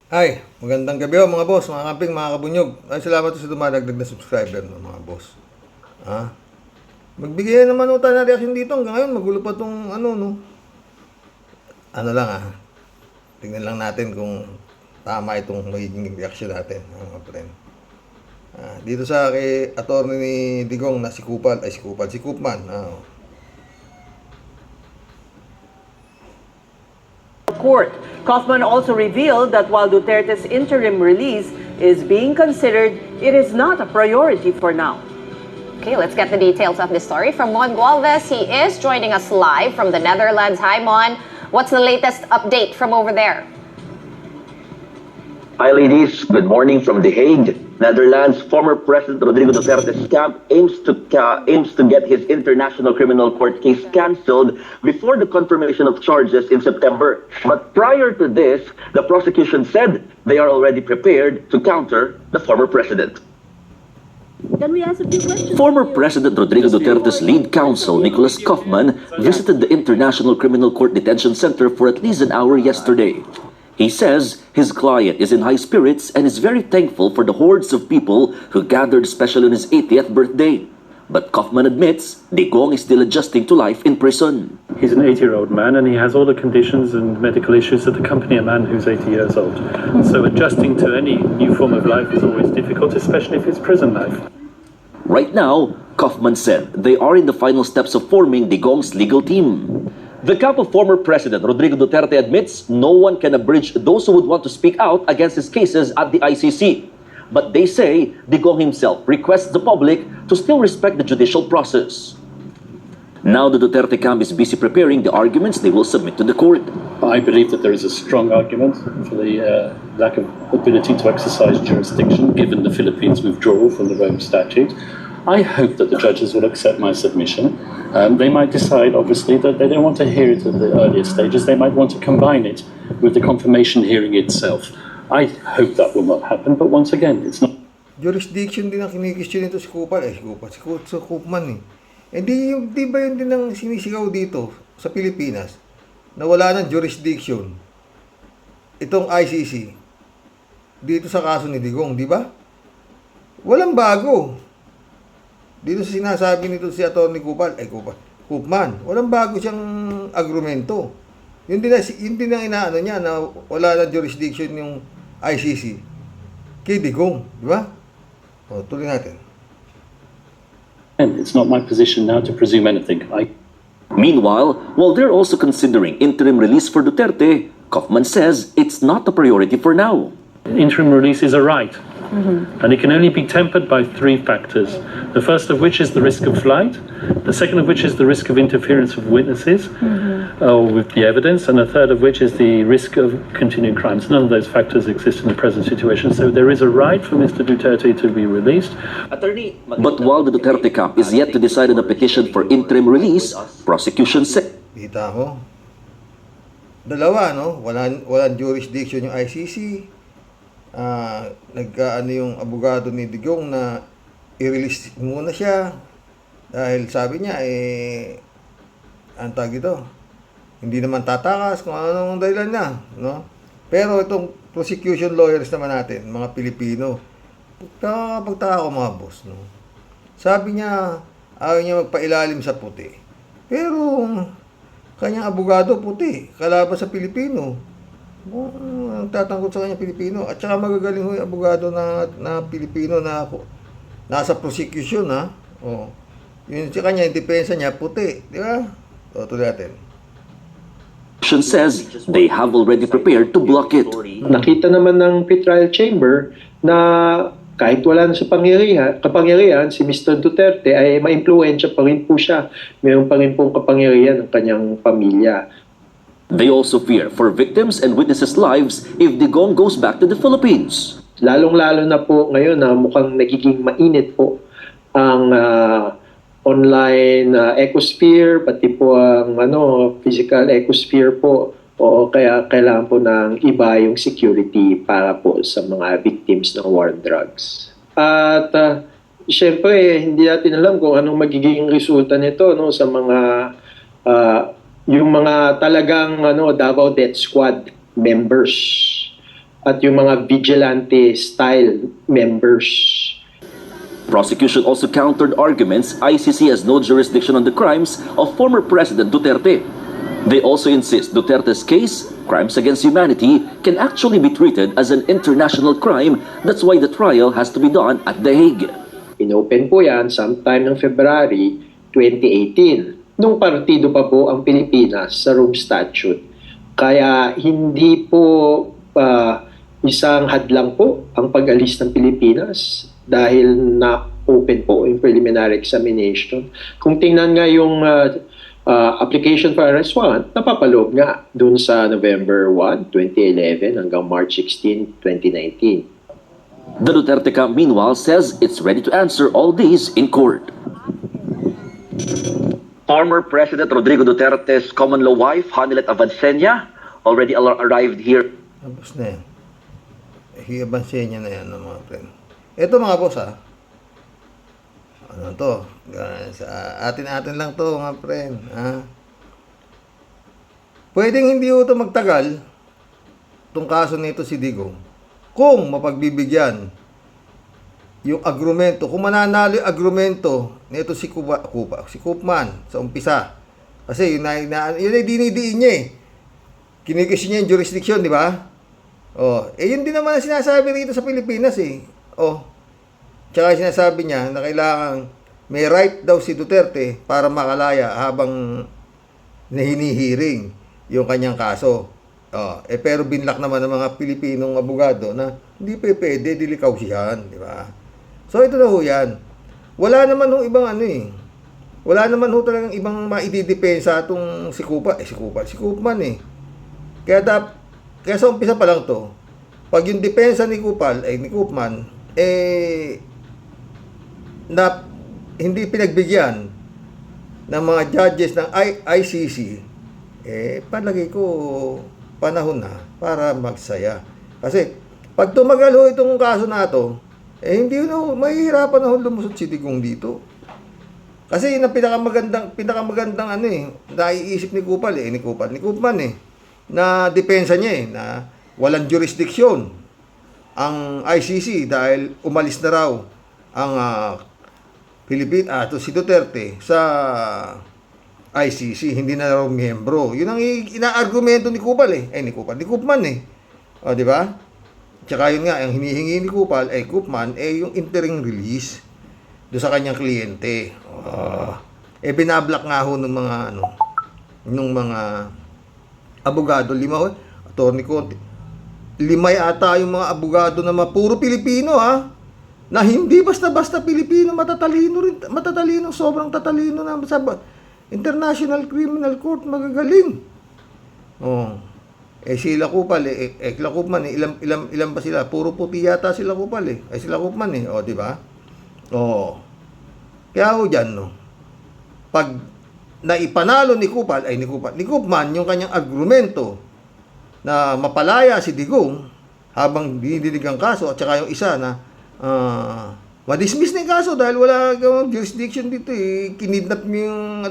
Ay, magandang gabi mga boss, mga kamping, mga kabunyog. Ay, salamat sa dumadagdag na subscriber mga boss. Ha? Magbigay naman tayo ng reaction dito. Hanggang ngayon, magulo pa tong Ano lang tingnan lang natin kung tama itong magiging reaction natin, mga friend. Dito sa kay attorney ni Digong na si Koopman. Court. Kaufman also revealed that while Duterte's interim release is being considered, it is not a priority for now. Okay, let's get the details of this story from Mon Gualvez. He is joining us live from the Netherlands. Hi, Mon. What's the latest update from over there? Hi, ladies. Good morning from The Hague, Netherlands. Former President Rodrigo Duterte's camp aims to get his International Criminal Court case cancelled before the confirmation of charges in September. But prior to this, the prosecution said they are already prepared to counter the former president. Can we ask a few questions? Former President Rodrigo Duterte's lead counsel, Nicholas Kaufman, visited the International Criminal Court Detention Center for at least an hour yesterday. He says his client is in high spirits and is very thankful for the hordes of people who gathered especially on his 80th birthday. But Kaufman admits Digong is still adjusting to life in prison. He's an 80-year-old man and he has all the conditions and medical issues that accompany a man who's 80 years old. So adjusting to any new form of life is always difficult, especially if it's prison life. Right now, Kaufman said they are in the final steps of forming Digong's legal team. The camp of former President Rodrigo Duterte admits no one can abridge those who would want to speak out against his cases at the ICC. But they say Digong himself requests the public to still respect the judicial process. Now the Duterte camp is busy preparing the arguments they will submit to the court. I believe that there is a strong argument for the lack of ability to exercise jurisdiction given the Philippines' withdrawal from the Rome Statute. I hope that the judges will accept my submission. They might decide, obviously, that they don't want to hear it at the earlier stages. They might want to combine it with the confirmation hearing itself. I hope that will not happen, but once again, it's not. Jurisdiction din ang kinikisyon nito si Koopman eh. Di ba yun din ang sinisigaw dito sa Pilipinas na wala ng jurisdiction itong ICC dito sa kaso ni Digong, di ba? Walang bago. Dito sa sinasabi nito si Atty. Koopman, walang bago siyang argumento. Yun din ang inaano niya na wala na jurisdiction yung ICC kay Digong, di ba? O, tuloy natin. And it's not my position now to presume anything. Meanwhile, while they're also considering interim release for Duterte, Kaufman says it's not a priority for now. Interim release is a right. And it can only be tempered by three factors. The first of which is the risk of flight. The second of which is the risk of interference of witnesses with the evidence. And the third of which is the risk of continuing crimes. None of those factors exist in the present situation. So there is a right for Mr. Duterte to be released. But while the Duterte camp is yet to decide on a petition for interim release, prosecution said Kita ko. Dalawa, no? Walang jurisdiction yung ICC. Nagkaano yung abogado ni Digong na i-release muna siya dahil sabi niya ang tawag ito, hindi naman tatakas kung anong dahilan niya, no? Pero itong prosecution lawyers naman natin, mga Pilipino, pagtaka ko mga boss, no? Sabi niya ayaw niya magpailalim sa puti, pero kanyang abogado puti, kalaban sa Pilipino. Tatanggol sa kanya Pilipino at saka magagaling ho yung abogado na Pilipino na nasa prosecution yun sa kanya yung depensa niya puti, di ba? Tuloy natin. says they have already prepared to block it. Nakita naman ng pre-trial chamber na kahit wala na sa kapangyarihan, si Mr. Duterte ay ma-impluwensya pa rin po siya. Mayroon pa rin pong kapangyarihan ng kanyang pamilya. They also fear for victims and witnesses' lives if Digong goes back to the Philippines. Lalong-lalo na po ngayon na mukhang nagiging mainit po ang online ecosphere, pati po ang physical ecosphere po. O kaya kailangan po ng iba yung security para po sa mga victims ng war on drugs. At syempre, hindi natin alam kung anong magiging resulta nito sa mga yung mga talagang Davao Death Squad members at yung mga vigilante-style members. Prosecution also countered arguments ICC has no jurisdiction on the crimes of former President Duterte. They also insist Duterte's case, crimes against humanity, can actually be treated as an international crime. That's why the trial has to be done at The Hague. Inopen po yan sometime ng February 2018, nung partido pa po ang Pilipinas sa Rome Statute. Kaya hindi po isang hadlang po ang pag-alis ng Pilipinas dahil na-open po yung preliminary examination. Kung tingnan nga yung application for arrest warrant, napapaloob nga dun sa November 1, 2011 hanggang March 16, 2019. The Duterte camp, meanwhile, says it's ready to answer all these in court. Former President Rodrigo Duterte's common law wife, Hanilet Avancenia, already arrived here. Tapos na yan. Hiyabansya niya na yan, mga friend. Ito mga boss, ano to? Sa atin-atin lang to, mga friend. Pwedeng hindi ito magtagal, itong kaso nito si Digong, kung mapagbibigyan yung agrumento, kung mananalo yung agrumento nito si Koopman sa umpisa. Kasi yun ay dinidiin niya eh. Kinikis niya yung jurisdiction, di ba? Yun din naman ang sinasabi rito sa Pilipinas eh. Tsaka sinasabi niya na kailangan may right daw si Duterte para makalaya habang hinihiring yung kanyang kaso. Pero binlock naman ng mga Pilipinong abogado na hindi pwede, dilikaw siyan, di ba? So ito na ho yan. Wala naman ho ibang wala naman ho talagang ibang maididepensa itong si Koopman eh. Kaya sa umpisa pa lang to, pag yung depensa ni Koopman, na hindi pinagbigyan ng mga judges ng ICC, palagay ko panahon na para magsaya. Kasi pag tumagal ho itong kaso na to, hindi mahihirapan na ho lumusot si Digong dito. Kasi yun ang pinakamagandang naiisip ni Koopman na depensa niya na walang jurisdiction ang ICC dahil umalis na raw ang si Duterte sa ICC, hindi na raw miyembro. Yun ang ina-argumento ni Koopman di ba? Tsaka yun nga, ang hinihingi ni Koopman yung interim release do sa kanyang kliyente. Binablock nga ho ng mga abogado, 5 attorney Conte. 5 ata yung mga abogado na puro Pilipino na hindi basta-basta Pilipino, matatalino, sobrang tatalino na sa International Criminal Court, magagaling. Sila Koopman, ilan ba sila? Puro puti yata sila Koopman di ba? Kaya ho dyan, pag naipanalo ni Koopman yung kanyang argumento na mapalaya si Digong habang dinidinig ang kaso, at saka yung isa na ma-dismiss na yung kaso dahil wala jurisdiction dito kinidnap mo yung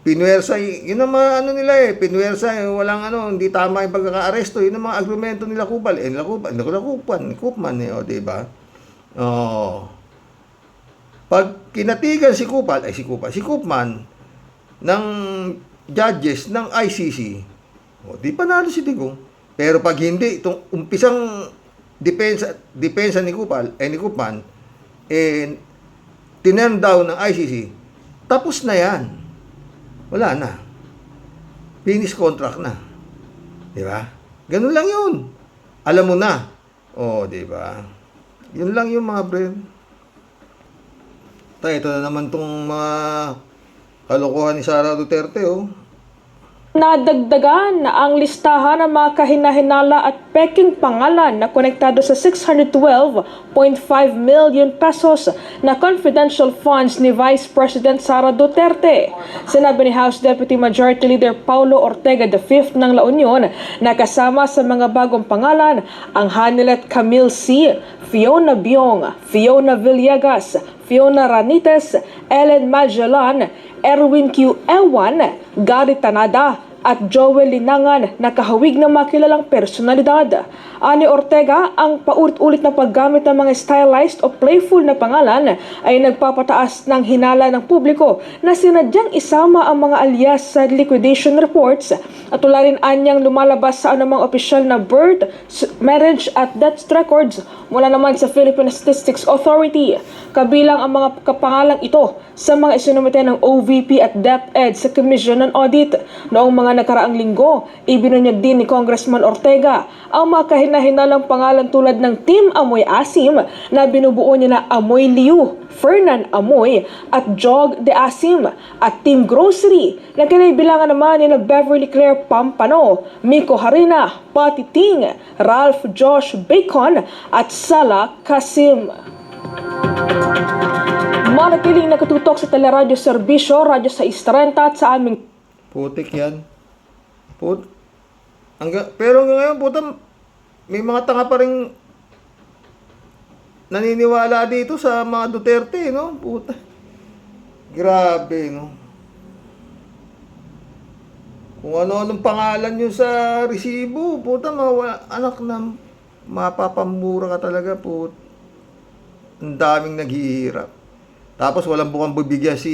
pinuwersa, yun ang mga pinuwersa, walang hindi tama yung pagkaka-aresto, yun ang mga argumento nila Koopman di ba? Pag kinatigan si Koopman ng judges ng ICC, di panalo si Digong. Pero pag hindi, itong umpisang depensa ni Koopman, tinurn down ng ICC, tapos na yan. Wala na. Finish contract na. Di ba? Ganun lang yun. Alam mo na. Di ba? Yun lang yung mga friend. Ito na naman tong mga kalokohan ni Sara Duterte, Nadagdagan na ang listahan ng mga kahinahinala at peking pangalan na konektado sa 612.5 million pesos na confidential funds ni Vice President Sara Duterte. Sinabi ni House Deputy Majority Leader Paulo Ortega V ng La Union na kasama sa mga bagong pangalan ang Hanilet Camille C., Fiona Biong, Fiona Villegas, Fiona Ranites, Ellen Magellan, Erwin Q. Ewan, Gary Tanada, at Joel Linangan na kahawig ng mga kilalang personalidad. Ani Ortega, ang paulit-ulit na paggamit ng mga stylized o playful na pangalan ay nagpapataas ng hinala ng publiko na sinadyang isama ang mga alias sa liquidation reports at wala rin anyang lumalabas sa anumang opisyal na birth, marriage at death records mula naman sa Philippine Statistics Authority. Kabilang ang mga kapangalang ito sa mga isinumite ng OVP at DepEd sa Commission on Audit. Noong mga nakaraang linggo, ibinunyag din ni Congressman Ortega ang mga kahina-hinalang pangalan tulad ng Team Amoy Asim na binubuo niya na Amoy Liu, Fernan Amoy at Jog de Asim at Team Grocery na kinaibilangan naman ni Beverly Claire Pampano, Miko Harina, Patty Ting, Ralph Josh Bacon at Sala Kasim. Manatiling nakatutok sa Teleradyo Serbisyo, Radyo sa 630 at sa aming Putik yan. Pero ngayon, puta, may mga tanga pa rin naniniwala dito sa mga Duterte, no? Puta. Grabe, no? Kung ano-anong pangalan nyo sa resibo, puta, anak na mapapamura ka talaga, puta. Ang daming naghihirap. Tapos walang bukang bibigyan si,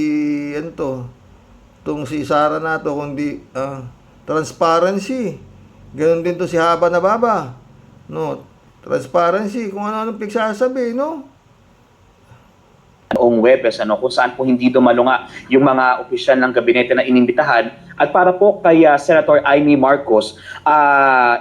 itong si Sara na to, kundi transparency. Ganon din to si Haba na Baba. No, transparency, kung ano-anong pagsasabi, no? Noong Webes, kung saan po hindi dumalo nga yung mga opisyal ng gabinete na inimbitahan. At para po kay Senator Amy Marcos,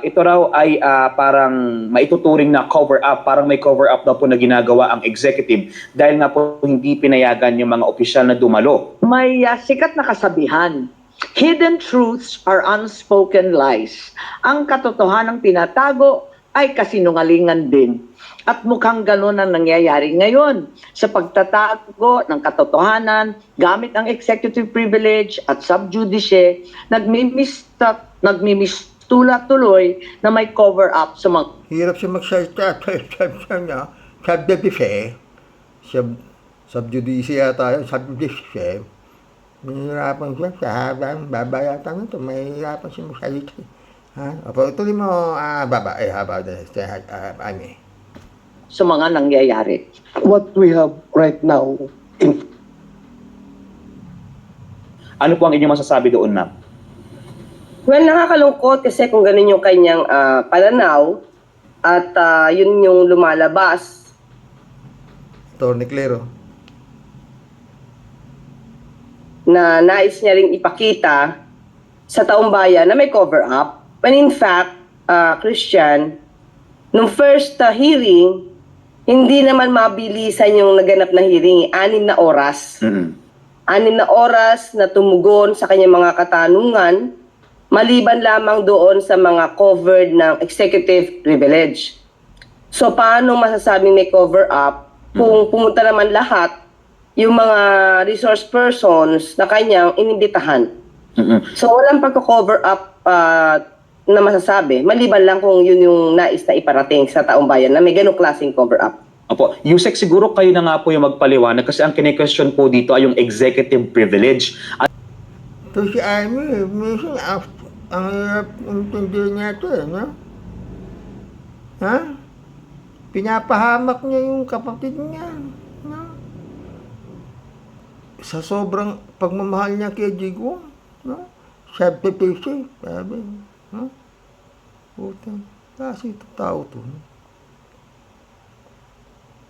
ito raw ay parang maituturing na cover-up, parang may cover-up daw po na ginagawa ang executive dahil nga po hindi pinayagan yung mga opisyal na dumalo. May sikat na kasabihan, hidden truths are unspoken lies. Ang katotohanang pinatago ay kasinungalingan din. At mukhang gano'n ang nangyayari ngayon sa pagtatago ng katotohanan gamit ang executive privilege at sub judice, nagmimistula tuloy na may cover-up sa mga... Hirap siya mag-sub judice yata yun, sub judice. Mahirapan siya sa habang babayatan ito, mahirapan siya magsalita. Tuloy mo, haba sa mga nangyayari. What we have right now Ano po ang inyong masasabi doon, ma'am? Well, nakakalungkot kasi kung ganun yung kanyang pananaw at yun yung lumalabas. Attorney Clero. Na nais niya ring ipakita sa taong bayan na may cover-up. When in fact, Christian, nung first hearing, hindi naman mabilisan yung naganap na hearing, 6 na oras. 6 na oras na tumugon sa kanyang mga katanungan, maliban lamang doon sa mga covered ng executive privilege. So paano masasabing may cover-up kung pumunta naman lahat yung mga resource persons na kanyang inimbitahan? So walang pagko-cover up na masasabi, maliban lang kung yun yung nais na iparating sa taong bayan na may ganong klaseng cover-up. Opo, Yusek, siguro kayo na nga po yung magpaliwanag kasi ang kine-question po dito ay yung executive privilege. Ito si Amy, minsan ang hirap intindihin niya ito no? Ha? Pinapahamak niya yung kapatid niya. No? Sa sobrang pagmamahal niya kay Jigo, no? Sabi, ha? Puta, kasi ito tao to. No?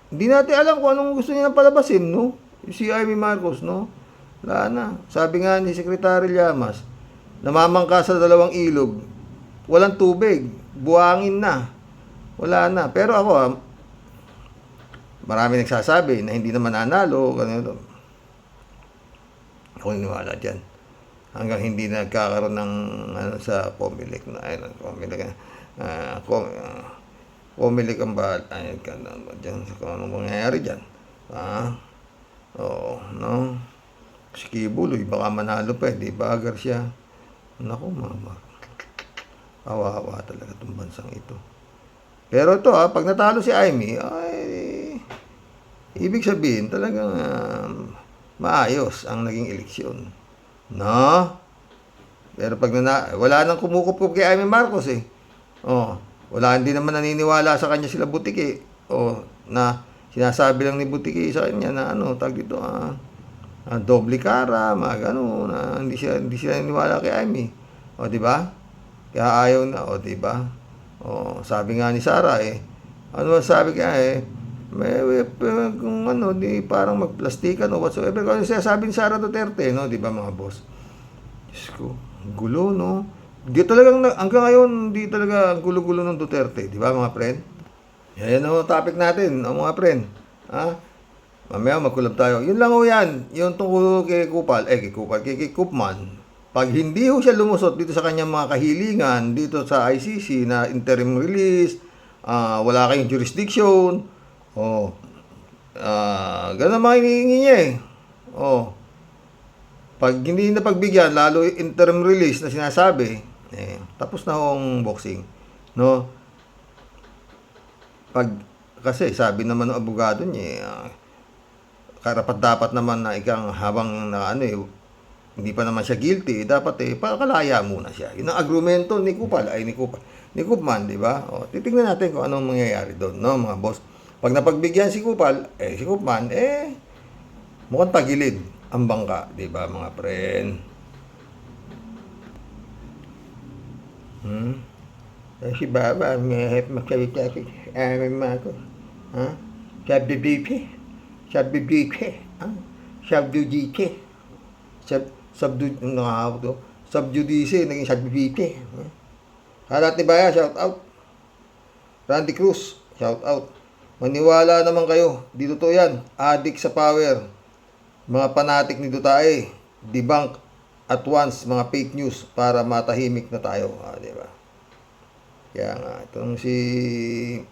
Hindi natin alam kung anong gusto niya palabasin, no? Si Amy Marcos, no? Wala na. Sabi nga ni Secretary Llamas, namamangka sa 2 ilog, walang tubig, buhangin na. Wala na. Pero ako, marami nagsasabi na hindi naman nanalo, ganito. Ako niniwala dyan. Hanggang hindi nagkakaroon ng sa Comelec na Comelec ang bahala dyan sa kung anong mangyayari dyan. Oo, no? Si Kibuloy, baka manalo pa, di ba? Garcia. Naku, mama. Awa-awa talaga itong bansang ito. Pero ito, pag natalo si Amy, ay, ibig sabihin, talagang maayos ang naging eleksyon. No? Pero pag wala nang kumukup kay Amy Marcos eh. Oh, wala, hindi naman naniniwala sa kanya sila Butiki. Oh, na sinasabi lang ni Butiki sa kanya na ano, tag dito, doble cara, mga gano, na hindi sila naniniwala kay Amy. O, di ba? Kaya ayaw na, o, di ba? O, sabi nga ni Sara eh, ano sabi kaya eh, kung ano, di parang magplastikan o whatsoever. Kung ano sinasabi ni Sara Duterte, no, di ba mga boss? Diyos ko, gulo, no? Di talagang, hanggang ngayon, di talaga ang gulo-gulo ng Duterte, di ba mga friend? Yan ang topic natin, mga friend. Ha? Mamaya magkulab tayo. Yun lang o yan, yung tungkol kay Kupal, kay Kupman. Pag hindi ho siya lumusot dito sa kanyang mga kahilingan, dito sa ICC na interim release, wala kayong jurisdiction, ganun ang mga hinihingi niya eh. Pag hindi na pagbigyan, lalo interim release na sinasabi, tapos na hong boxing. No? Kasi sabi naman ng abogado niya, karapat-dapat naman na habang na hindi pa naman siya guilty, dapat pakalaya muna siya. Yun ang agrumento ni Kupman, di ba? Titingnan natin kung anong mangyayari doon, no, mga boss. Pag napagbigyan si Kupal, si Kupman, mukhang tagilid ang bangka, di ba, mga friend? Si Baba, may magsalita si Amy Marcos. Subjudice, naging subjudice. Halat ni Baya, shout out. Randy Cruz, shout out. Maniwala naman kayo, dito to yan, addict sa power. Mga panatik ni Duterte, debunk at once mga fake news para matahimik na tayo. Di ba? Kaya nga, itong si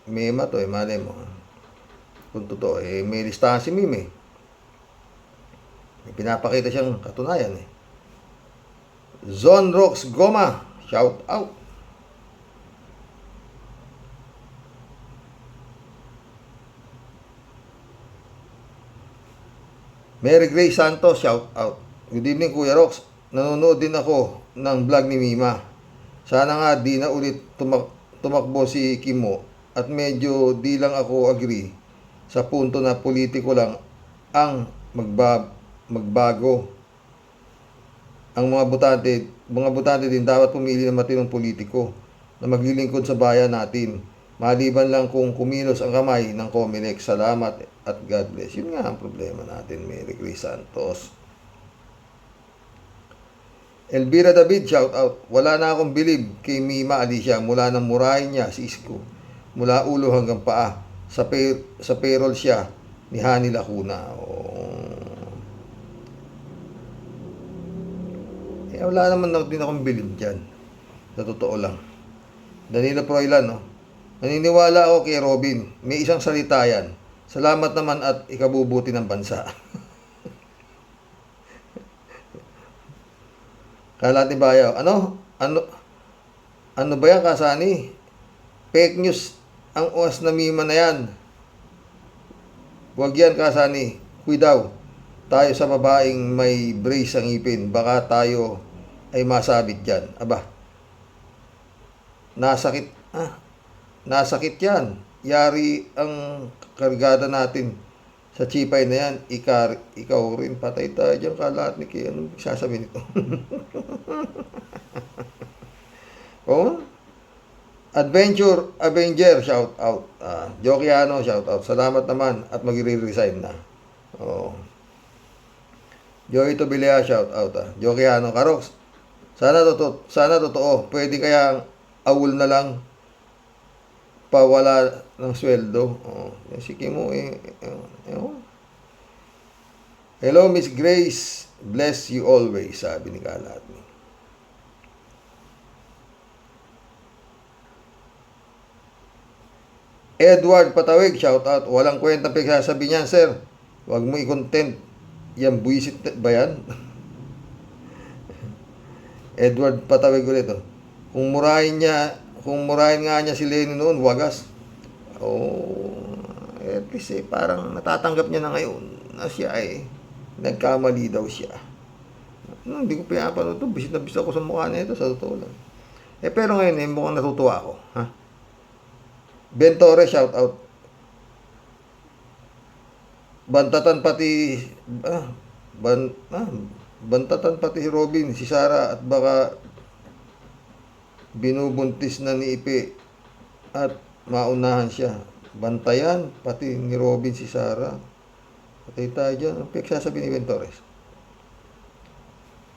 Mema to, malay mo. Kung totoo, may listahan si Meme. May pinapakita siyang katunayan eh. Zon Rocks Goma, shout out. Mary Grace Santos, shout out. Good evening, Kuya Rox. Nanonood din ako ng vlog ni Mima. Sana nga di na ulit tumakbo si Kimo at medyo di lang ako agree sa punto na politiko lang ang magbago. Ang mga botante din dapat pumili ng matinong politiko na maglilingkod sa bayan natin. Maliban lang kung kumilos ang kamay ng Comelec. Salamat at God bless. Yun nga ang problema natin, Mary Grace Santos. Elvira David, shout out. Wala na akong believe kay Mima Alicia mula nang murahin niya si Isko. Mula ulo hanggang paa. Sa payroll siya ni Hani Lacuna. Wala naman din akong believe dyan. Sa totoo lang. Danilo Proilan, no? Naniniwala ako kay Robin. May isang salita yan. Salamat naman at ikabubuti ng bansa. Kalat ni Bayaw. Ano ba yan, Kasani? Fake news ang uwas na Mima na yan. Huwag yan, Kasani. Kuidaw. Tayo sa babaeng may brace ang ipin. Baka tayo ay masabit dyan. Aba. Nasakit yan. Yari ang kargada natin sa chipay na yan. Ikaw rin. Patay tayo dyan, kalat ni Kaya. Ano sasabihin ito? Avenger, shout out. Jokiano, shout out. Salamat naman at magre-resign na. Joey Tobilea, shout out. Jokiano, Karox. Sana totoo. Pwede kaya awol na lang pawala ng sweldo. Si Kimo Hello, Miss Grace. Bless you always, sabi ni Kalat. Edward Patawig, shout out. Walang kwentang pagsasabi niyan, sir. Huwag mo i-content. Yan, buisit ba yan? Edward Patawig ulit. Kung murahin nga niya si Lenny noon, wagas. At least parang natatanggap niya na ngayon na siya nagkamali daw siya. Hindi ko pinapanood ito. Bisit na bisit ako sa mukha na ito, sa totoo lang. Pero ngayon, mukhang natutuwa ako. Ha? Ben Torres, shout out. Bantatan pati bantatan pati si Robin, si Sara, at baka binubuntis na ni Ipe at maunahan siya. Bantayan pati ni Robin si Sara. Patay tayo dyan. Ang pinagsasabi ni Ben Torres.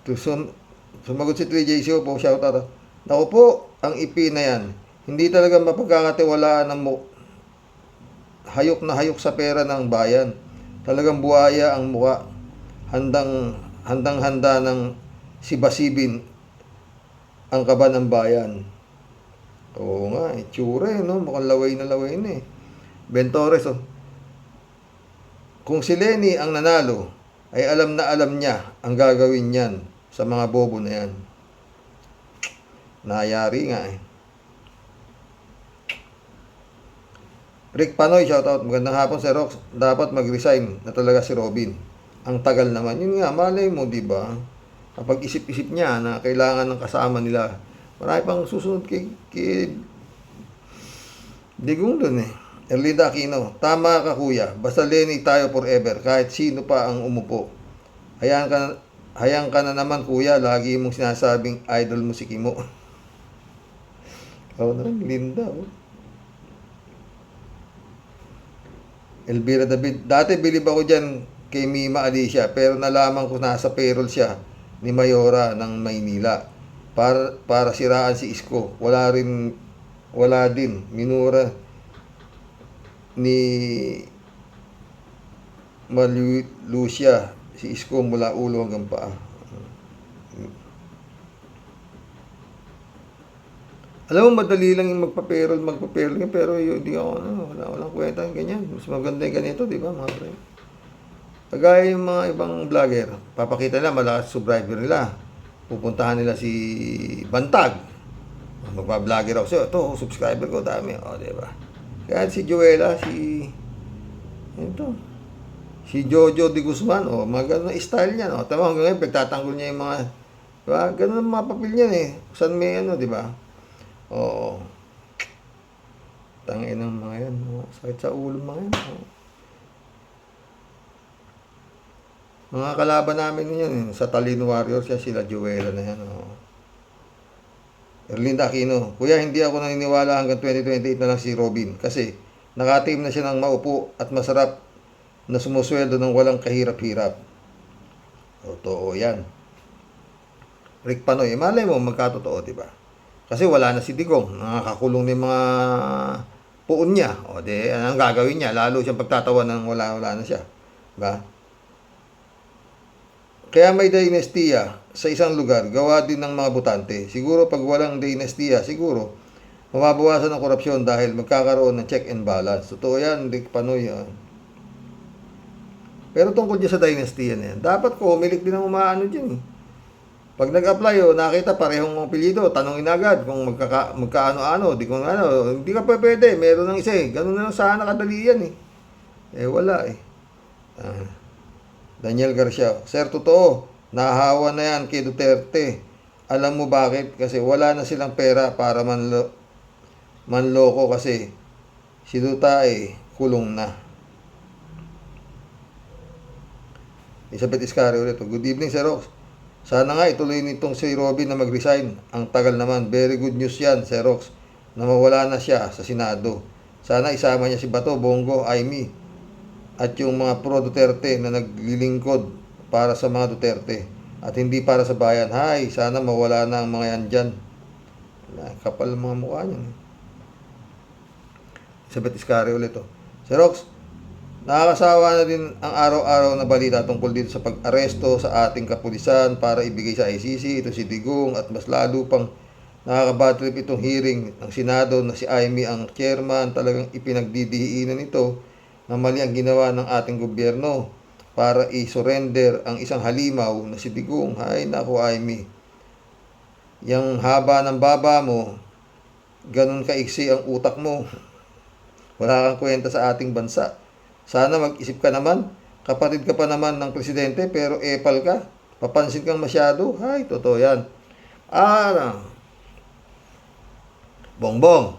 Sumagot si 3JCO po, shout out. Naku po, ang Ipe na yan, hindi talaga mapagkakatiwalaan ng hayok na hayok sa pera ng bayan. Talagang buhaya ang mukha. Handang-handa ng sibasibin ang kaba ng bayan. Oo nga, tsura no? Mukhang laway na Ben Torres, oh. Kung si Lenny ang nanalo, ay alam na alam niya ang gagawin niyan sa mga bobo na yan. Nayari nga Rick Panoy, shoutout. Magandang hapon, Sir Rox. Dapat mag-resign na talaga si Robin. Ang tagal naman. Yun nga, malay mo, di ba? Kapag isip-isip niya na kailangan ng kasama nila, marami pang susunod kay Digong dun Erlinda Aquino, tama ka kuya. Basta Lenny tayo forever. Kahit sino pa ang umupo. Hayang ka na naman kuya. Lagi mong sinasabing idol mo si Kimo. Linda, oh. Elvira David, dati bilib ako dyan kay Mima Alicia, pero nalaman ko nasa payroll siya ni Mayora ng Maynila para siraan si Isko. Wala din minura ni Lucia si Isko mula ulo hanggang paa. Alam mo, madali lang yung magpa-payroll pero hindi ako, walang kwenta yung ganyan. Mas maganda yung ganito, di ba, mga pre? Kagaya yung mga ibang vlogger, papakita nila, malakas subscriber nila. Pupuntahan nila si Bantag. Magpa-vlogger ako siya, ito, subscriber ko, dami. O, di ba? Kaya si Joella, si Jojo de Guzman, mga ganun style niya, Tama, hanggang ngayon, pagtatanggol niya yung mga, diba? Ganun ang mga papel niyan Saan may di ba? Oo. Tangin ng mga yan. Sakit sa ulo mga yan. Mga kalaban namin yan. Sa Talino Warriors yan, sila Joella na yan. Erlinda Aquino, kuya, hindi ako naniniwala hanggang 2028 na lang si Robin. Kasi nakatim na siya ng maupo at masarap na sumusweldo ng walang kahirap-hirap. Totoo yan. Rick Panoy, malay mo magkatotoo, diba? Kasi wala na si Digong, nakakakulong ng mga puon niya. Anong gagawin niya? Lalo siyang pagtatawan ng wala na siya. Diba? Kaya may dinastiya sa isang lugar, gawa din ng mga butante. Siguro pag walang dinastiya, siguro, mababawasan ang korupsyon dahil magkakaroon ng check and balance. Totoo yan, Rick Panoy. Pero tungkol dyan sa dinastiya na yan, dapat ko, umilik din ang umaano dyan Pag nag-apply, nakita parehong apelyido, tanongin agad kung magkaano-ano, hindi ka pwede, meron ng isa Ganun na lang sana kadali yan wala Daniel Garcia, Sir, totoo, nahahawa na yan kay Duterte. Alam mo bakit? Kasi wala na silang pera para manloko kasi si Duta kulong na. Elizabeth Iscari ulit. Good evening, Sir Rox. Sana nga ituloy nitong si Robin na mag-resign. Ang tagal naman. Very good news yan, Sir Rox, na mawala na siya sa Senado. Sana isama niya si Bato, Bongo, Aimee, at yung mga pro-Duterte na naglilingkod para sa mga Duterte at hindi para sa bayan. Sana mawala na ang mga yan dyan. Kapal mga mukha niyan. Elizabeth Iscari ulit. Sir Rox, nakakasawa na din ang araw-araw na balita tungkol dito sa pag-aresto sa ating kapulisan para ibigay sa ICC. Ito si Digong at mas lalo pang nakakabatrip itong hearing ng Senado na si Aimee ang chairman. Talagang ipinagdidiinan ito na mali ang ginawa ng ating gobyerno para i-surrender ang isang halimaw na si Digong. Naku Aimee, yung haba ng baba mo, ganun kaiksi ang utak mo. Wala kang kwenta sa ating bansa. Sana mag-isip ka naman, kapatid ka pa naman ng presidente pero epal ka. papansin kang masyado. Ay, totoo yan. Bongbong.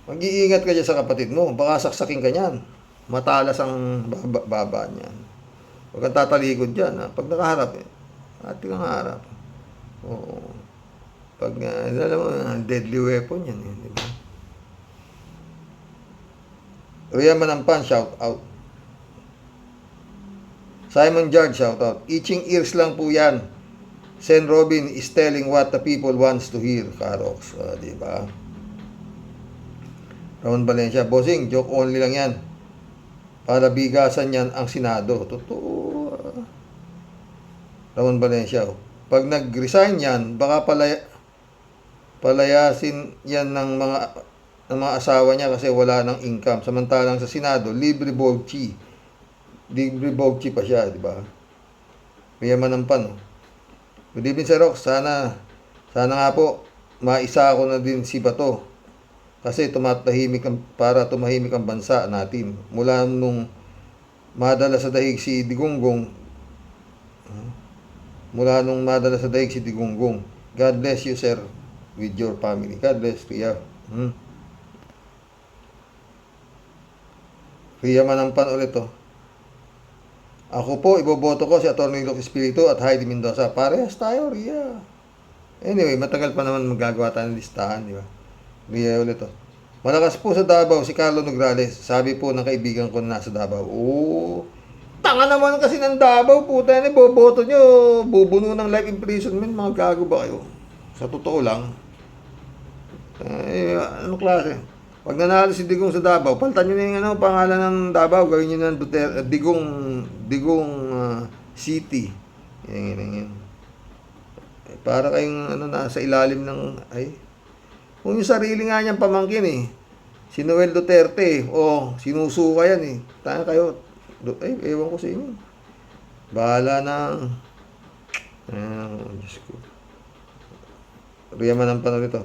Mag-iingat ka dyan sa kapatid mo. Baka saksakin ka niyan. Matalas ang baba niyan. Huwag kang tatalikod dyan. Pag nakaharap, ati kang harap. Oo. Pag, alam mo, deadly weapon yan. Di ba? Ria Manampan, shout out. Simon George, shout out. Itching ears lang po yan. Sen Robin is telling what the people wants to hear, Karox. Di ba? Ramon Valencia, bossing, joke only lang yan. Para bigasan yan ang Senado. Totoo. Ramon Valencia, pag nag-resign yan, baka palayasin yan ng mga asawa niya kasi wala ng income. Samantalang sa Senado, libre bogchi. Libre bogchi pa siya, di ba? Kaya manampan. Good evening, Sir Rox. Sana nga po, maisa ko na din si Bato. Kasi para tumahimik ang bansa natin. Mula nung madala sa dahig si Digonggong. God bless you, sir, with your family. God bless, Ria. Ria Manampan ulit to. Ako po, iboboto ko si Atty. Luc Espiritu at Heidi Mendoza. Parehas tayo, Ria. Anyway, matagal pa naman magagawa tayo ng listahan, di ba? Ria ulit to. Malakas po sa Davao si Carlo Nograles. Sabi po ng kaibigan ko na nasa Davao. Tanga naman kasi ng Davao, puta yan, boboto nyo. Bubuno ng life imprisonment, mga gago ba kayo? Sa totoo lang. Ano klase? Pag nanalo si Digong sa Davao, palitan nyo na yung pangalan ng Davao, gawin nyo ng Digong City. Yan. Para kayong nasa ilalim ng, kung yung sarili nga niyang pamangkin si Noel Duterte, sinusuka yan Tanga kayo, ewan ko sa inyo. Bahala na. Diyos ko. Riyaman ang panalo ito.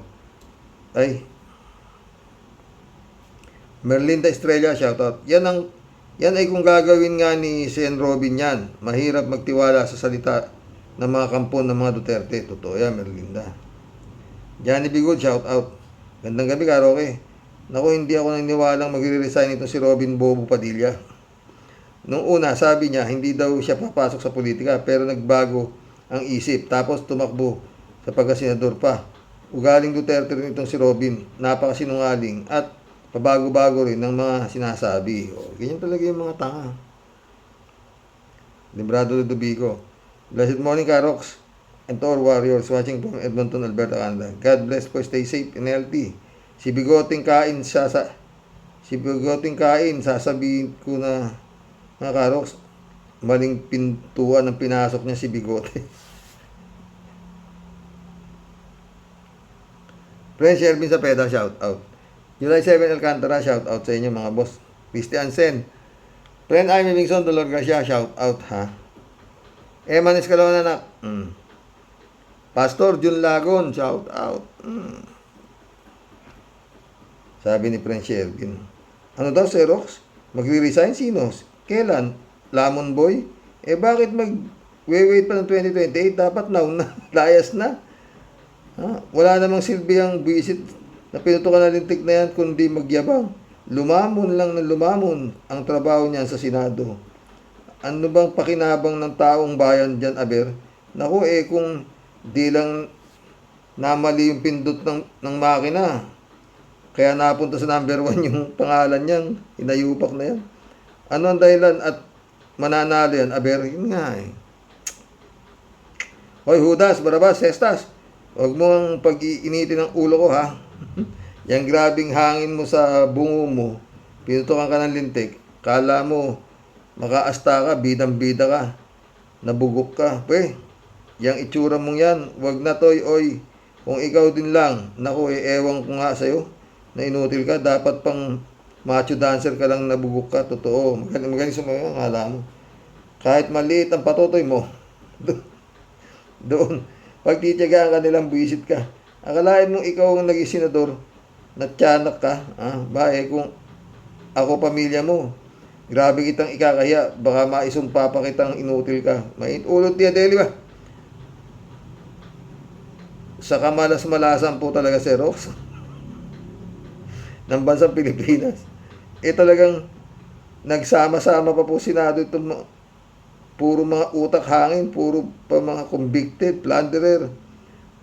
Merlinda Estrella, shoutout. Yan ay kung gagawin nga ni Sen Robin yan. Mahirap magtiwala sa salita ng mga kampon ng mga Duterte. Totoo yan, Merlinda. Johnny Bigod, shoutout. Gandang gabi, Karoke. Naku, hindi ako naniniwalang magre-resign ito si Robin Bobo Padilla. Nung una, sabi niya, hindi daw siya papasok sa politika, pero nagbago ang isip. Tapos tumakbo sa pagkasenador pa. Ugaling Duterte rin itong si Robin. Napakasinungaling at pabago-bago rin ng mga sinasabi. Ganyan talaga yung mga tanga. Librado Ludovico. Blessed morning, Karox, and to all warriors watching from Edmonton, Alberta, Canada. God bless po, stay safe and healthy. Si Bigoting Kain, sasabihin ko na, mga Karox, maling pintuan ang pinasok niya si Bigote. Friend Shervin Sapeda, shout out. July 7 Alcantara, shout out sa inyo mga boss. Christian Sen. Friend Amy Mingson, Dolor Garcia, shout out ha. Eman Escalona na. Pastor Jun Lagon, shout out. Sabi ni Friend Shervin. Ano daw, Xerox? Magre-resign sino? Kailan? Lamon Boy? Bakit mag-wait pa ng 2028? Dapat now na. Layas na. Wala namang silbi ang visit na pinutukan na lintik na yan kundi magyabang. Lumamon lang ng lumamon ang trabaho niyan sa Senado. Ano bang pakinabang ng taong bayan dyan, Aber? Naku, kung di lang namali yung pindot ng makina, kaya napunta sa number 1 yung pangalan niyan, inayupak na yan. Ano ang dahilan at mananalo yan, Aber? Yun nga Hoy, Judas, Barabas, Cestas, huwag mo ang pag-iinitin ng ulo ko, ha? Yang grabing hangin mo sa bungo mo, pinutukan ka ng lintik, kala mo, makaasta ka, bidang-bida ka, nabugok ka. Yang itsura mong yan, wag na toy, oy. Kung ikaw din lang, naku, ewan ko nga sa'yo, na inutil ka, dapat pang macho dancer ka lang, nabugok ka, totoo. Magaling sumayo, ang hala mo. Kahit maliit ang patutoy mo, doon, pag titiyagaan ka nilang buwisit ka, akalain mong ikaw ang naging senador, natyanak ka, kung ako pamilya mo, Grabe kitang ikakahiya. Baka maisumpa pa kitang inutil ka. Ulot niya, Deli ba? Sa kamalas-malasan po talaga si Rox ng bansang Pilipinas. Talagang nagsama-sama pa po Senado itong puro mga utak hangin, puro pa mga convicted, plunderer,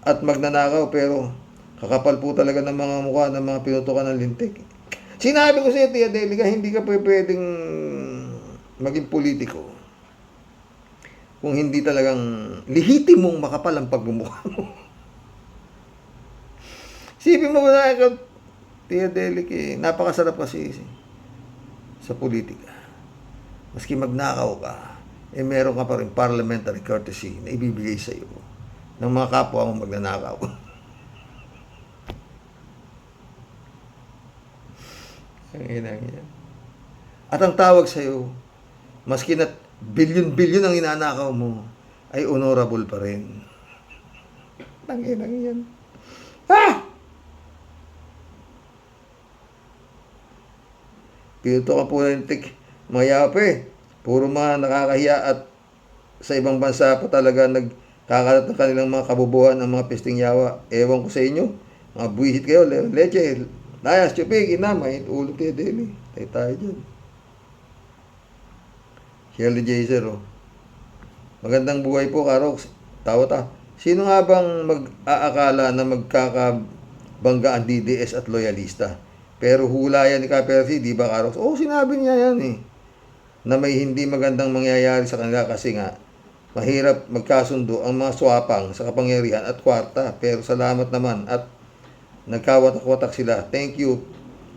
at magnanakaw, pero kakapal po talaga ng mga mukha ng mga pinutukan ng lintik. Sinabi ko sa iyo, Tia Delica, hindi ka pwedeng maging politiko kung hindi talagang lihitimong makapal ang pagmumukha mo. Sipin mo na ikaw, Tia Delica, napakasarap kasi sa politika. Maski magnakaw ka, meron ka pa rin parliamentary courtesy na ibibigay sa iyo ng mga kapwa mong magnanakaw. At ang tawag sa iyo, maski na bilyon-bilyon ang inanakaw mo, ay honorable pa rin. Tanginang yan. Pinuto ka po ng tik, mga yape. Puro mga nakakahiya at sa ibang bansa pa talaga nagkakalat ng kanilang mga kabubuhan ng mga pisting yawa. Ewan ko sa inyo, mga buwisit kayo, leche, layas, chupig, ina, may ulo tayo deli. Tayo dyan. Shirley Jaser, magandang buhay po, Karox. Tawa ta. Sino nga bang mag-aakala na magkakabangga ang DDS at loyalista? Pero hula yan ni Kapersi, di ba, Karox? Sinabi niya yan na may hindi magandang mangyayari sa kanila kasi nga mahirap magkasundo ang mga swapang sa kapangyarihan at kwarta. Pero salamat naman at nagkawatak-watak sila. Thank you,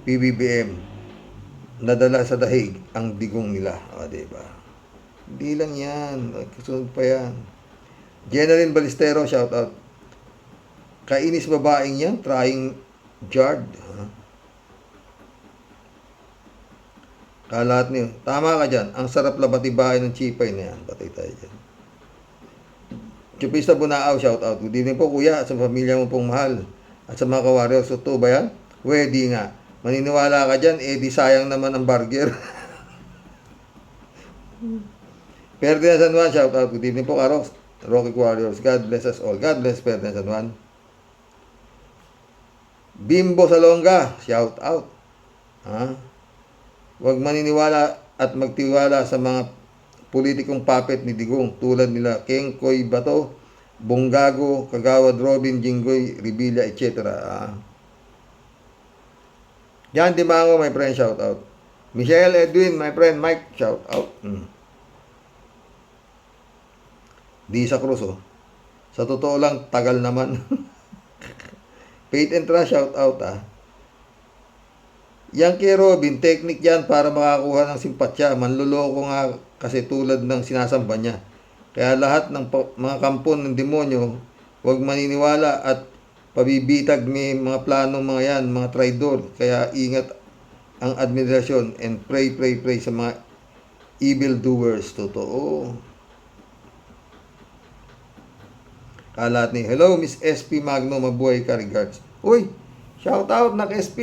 PBBM. Nadala sa dahig ang digong nila. Diba? Hindi lang yan. Kasunod pa yan. General Balistero, shout out. Kainis babaeng yan, trying Jard. Kalat niyo. Tama ka dyan. Ang sarap labati-bahay ng chipay na yan. Batay tayo dyan. Chupista Bunaaw, shout out. Good evening po, kuya, at sa pamilya mo pong mahal. At sa mga kawarriors. So, ba yan? Di nga. Maniniwala ka dyan, di sayang naman ang burger. Ferdinand San Juan, shout out. Good evening po, Karox. Rocky Warriors. God bless us all. God bless Ferdinand San Juan. Bimbo Salonga, shout out. Huwag maniniwala at magtiwala sa mga politikong puppet ni Digong tulad nila Keng Koy Bato, Bonggago, Kagawad Robin, Jinggoy, Revilla, etc. Jan Dimango, my friend, shout out. Michelle Edwin, my friend, Mike, shout out. Disa Cruz, sa totoo lang, tagal naman. Faith and Trust, shout out, Yang kay Robin, technique yan para makakuha ng simpatya. Manluloko nga kasi tulad ng sinasamba niya. Kaya lahat ng mga kampon ng demonyo, huwag maniniwala at pabibitag may mga planong mga yan, mga traidor. Kaya ingat ang administrasyon and pray sa mga evil doers. Totoo. Kalat ni, hello Miss SP Magno, mabuhay ka, regards. Uy, shout out na SP.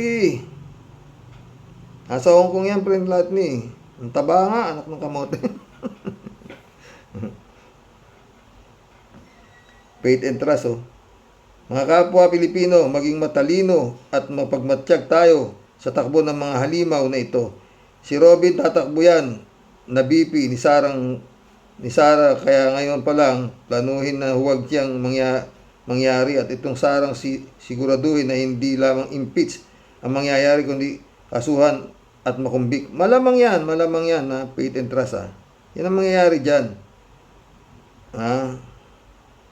Nasa Hong Kong yan, friend, lahat ni. Ang taba nga, anak ng kamote. Faith and trust, Mga kapwa Pilipino, maging matalino at mapagmatsyag tayo sa takbo ng mga halimaw na ito. Si Robin tatakbo yan na BP ni Sara, kaya ngayon pa lang planuhin na huwag siyang mangyari at itong Sarang siguraduhin na hindi lamang impeach ang mangyayari kundi kasuhan at makumbik. Malamang yan na faith and trust Yan ang mangyayari dyan.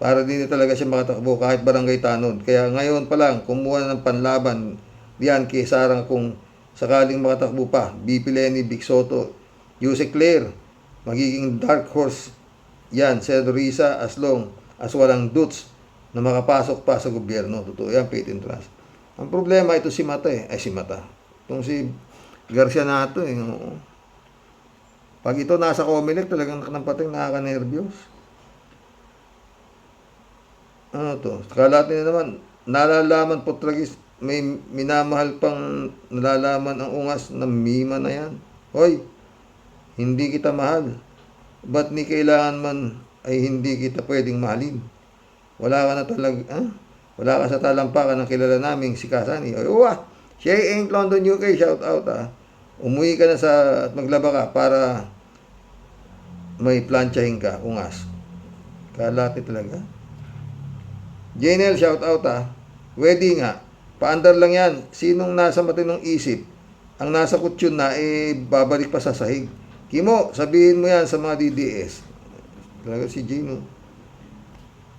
Para din talaga siya makatakbo kahit barangay tanod. Kaya ngayon pa lang, kumuha ng panlaban diyan kay Sarang kung sakaling makatakbo pa. BP Lenny, Vic Soto, Yuse Claire, magiging dark horse yan, Senator Risa, as long as walang duts na makapasok pa sa gobyerno. Totoo yan, faith and trust. Ang problema, ito si Mata si Mata. Itong si Garcia Nato Pag ito nasa Comelec, talagang napating nakaka-nervyos. Kalat nila naman, nalalaman po tragis, may minamahal pang nalalaman ang ungas na mima na yan. Hoy, Hindi kita mahal. Ba't ni kailangan man ay hindi kita pwedeng mahalin? Wala ka na wala ka sa talampakan ng kilala naming si Kasani. Shea Inc. London, UK, shout out Umuwi ka na at maglaba ka para may planchahin ka, ungas. Kalati talaga. JNL, shout out Wedding nga. Paandar lang yan. Sinong nasa matinong isip? Ang nasa kutsyon na, babalik pa sa sahig. Kimo, sabihin mo yan sa mga DDS. Talaga si Gino.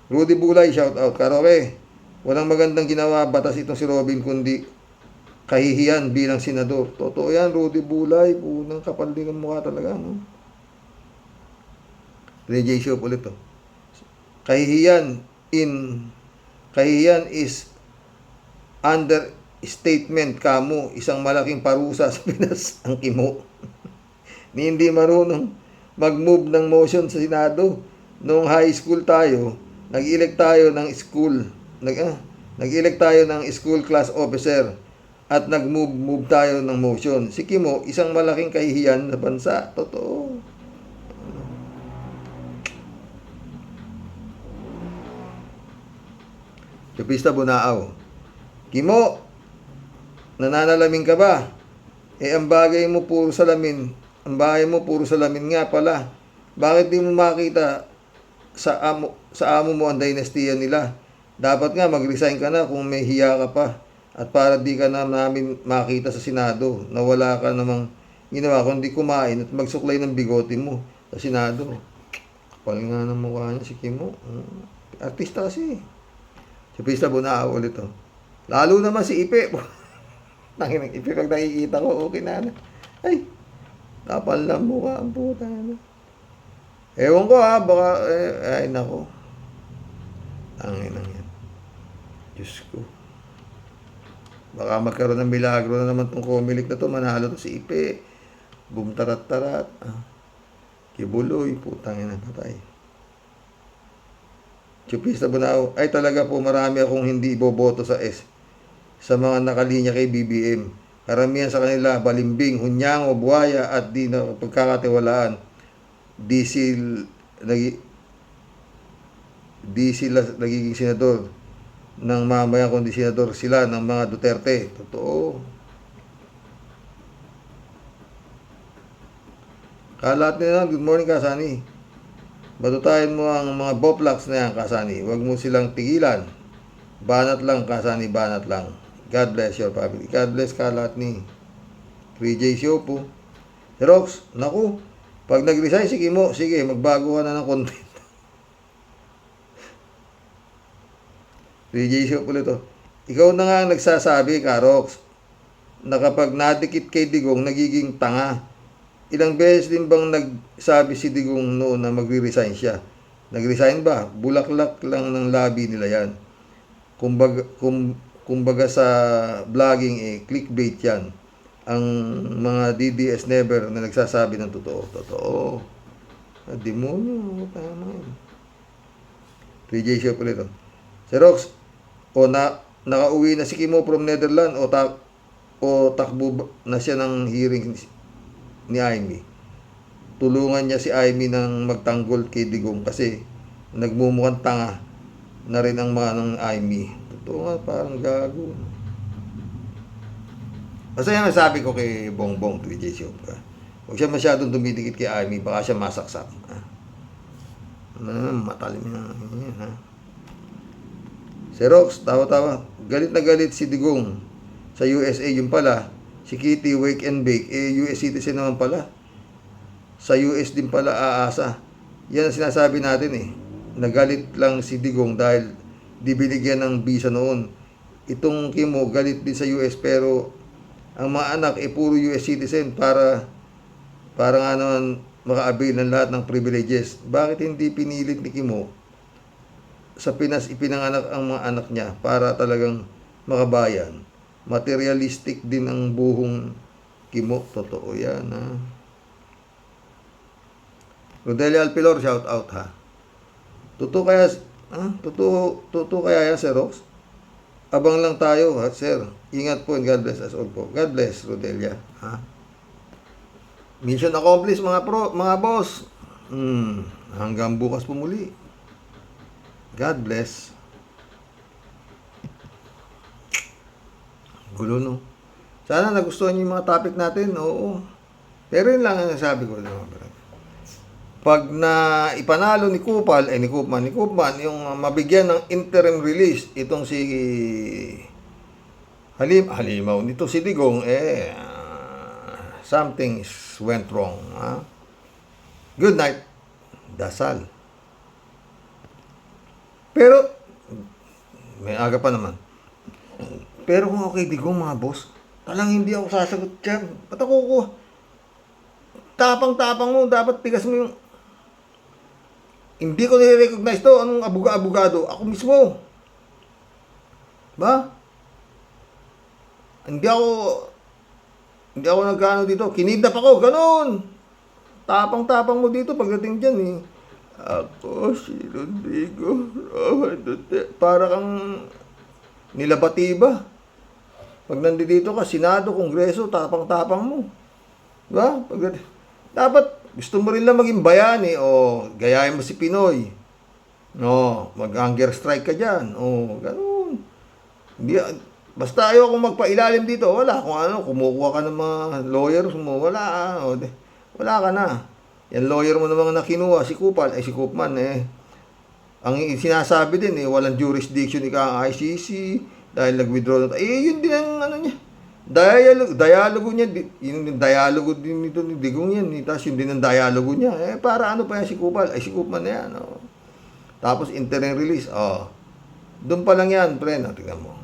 Rudy Bulay, shout out. Karoke, walang magandang ginawa batas itong si Robin, kundi kahihiyan bilang senador. Totoo yan, Rudy Bulay. Punang kapal din ang mukha talaga. No? J. Shop ulit to. Kahihiyan is understatement kamo. Isang malaking parusa sa Pinas ang Kimo. Ni hindi marunong mag-move ng motion sa Senado. Noong high school tayo, nag-elect tayo ng school class officer at nag-move tayo ng motion. Si Kimo, isang malaking kahihiyan sa bansa. Totoo. Kapista Bunaaw. Kimo, nananalamin ka ba? Ang bagay mo puro salamin. Ang bahay mo puro salamin nga pala. Bakit di mo makita sa amo mo ang dynastiya nila? Dapat nga mag-resign ka na kung may hiya ka pa. At para di ka na namin makita sa Senado na wala ka namang ginawa kundi kumain at magsuklay ng bigote mo sa Senado. Kapal nga ng mukha niya si Kimo. Artista kasi. Si Pista Bunaaw ulit to. Lalo naman si Ipe. Nanginang Ipe pag nakikita ko, okay na. Ay, kapal ng mukha ang puta. Ewan ko baka, ay nako. Nanginang yan. Diyos ko. Baka magkaroon ng milagro na naman tong Comelec na to. Manalo to si Ipe. Bumtarat-tarat. Kibuloy. Putang ina, patay. Chupista Bunao. Ay talaga po marami akong hindi iboboto sa S. Sa mga nakalinya kay BBM. Karamihan sa kanila balimbing, hunyango, buhaya at di na pagkakatiwalaan. Di sila nagiging senador ng mamaya kundi senador sila ng mga Duterte. Totoo. Kalat nila, good morning Kasani. Batutahin mo ang mga boplax na yan Kasani. Huwag mo silang tigilan. Banat lang Kasani, banat lang. God bless your family. God bless Kalat ni 3J Siopo. Rox, naku, pag nag-resign si Kimo, sige, magbago ka na ng content. 3J Siopo ulit to. Ikaw na nga ang nagsasabi, Karox, na kapag nadikit kay Digong, nagiging tanga. Ilang beses din bang nagsabi si Digong noon na magre-resign siya? Nag-resign ba? Bulaklak lang ng labi nila yan. Kumbaga sa vlogging, clickbait yan. Ang mga DDS never na nagsasabi ng totoo. Totoo. Demonyo. Tama yun. 3J Shop ulit. Si Rox, nakauwi na si Kimo from Netherlands o takbo na siya ng hearing ni Amy. Tulungan niya si Amy ng magtanggol kay Digong kasi nagmumukhang tanga na rin ang mga ng Amy. Totoo nga, parang gago. Basta yan nasabi ko kay Bongbong 3J Shop ka. Huwag siya masyadong dumidikit kay Amy, baka siya masaksak. Matalim na yan, ha? Si Rox, tawa-tawa. Galit na galit si Digong sa USA. Yung pala, si Kitty Wake and Bake, US citizen naman pala. Sa US din pala aasa. Yan ang sinasabi natin Nagalit lang si Digong dahil di binigyan ng visa noon. Itong Kimo, galit din sa US pero ang mga anak puro US citizen para nga naman maka-avail ng lahat ng privileges. Bakit hindi pinilit ni Kimo sa Pinas ipinanganak ang mga anak niya para talagang makabayan? Materialistic din ang buhong Kimo. Totoo yan, ha? Rodelia Alpilor, shout out, ha? Totoo kaya, totoo kaya yan, Sir Rox? Abang lang tayo, ha, Sir? Ingat po and God bless us all po. God bless, Rodelia, ha? Mission accomplished mga boss. Hanggang bukas po muli. God bless. Gulo, no? Sana nagustuhan niyo yung mga topic natin. Oo. Pero yun lang ang sabi ko. Pag na ipanalo ni Kupal, ni Koopman, yung mabigyan ng interim release, itong si Halimaw, nito si Digong, something went wrong. Ha? Good night. Dasal. Pero, may aga pa naman. Pero kung okay, Digong, mga boss, talang hindi ako sasagot dyan. Ba't ako tapang-tapang mo, dapat tigas mo yung... Hindi ko nire-recognize to. Anong abogado? Ako mismo. Ba? Hindi ako nagkano dito. Kinidnap ako. Ganon. Tapang-tapang mo dito pagdating dyan eh. Ako, si Rodrigo. Para kang nilabati ba? Pag nandito ka, Senado, Kongreso, tapang-tapang mo. Diba? Dapat, gusto mo rin lang maging bayani o gayahin mo si Pinoy. No, mag-hunger strike ka dyan. O, ganun. Hindi, basta ayaw kung magpailalim dito, wala. Kung ano, kumukuha ka ng mga lawyers mo, wala. Wala ka na. Yan lawyer mo naman na kinuha, si Kupal, si Koopman, ang sinasabi din, walang jurisdiction ika ang ICC, dahil nag-withdraw na yun din ang ano niya. Dialogo niya, yung dialogo din nito ni Digong yan, tapos yun din ang dialogo niya. Para ano pa yan si Kupal? Si Koopman na yan. Tapos interim release. Doon pa lang yan, pre. Tingnan mo.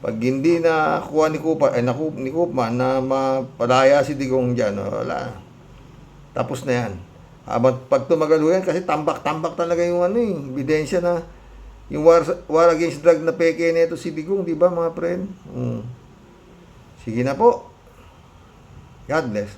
Pag hindi na kuha ni Koopman na mapalaya si Digong dyan, wala. Tapos na yan. Pag tumagal yan, kasi tambak-tambak talaga yung ebidensya na yung war against drug na peke nito si Digong, di ba mga friend? Sige na po. God bless.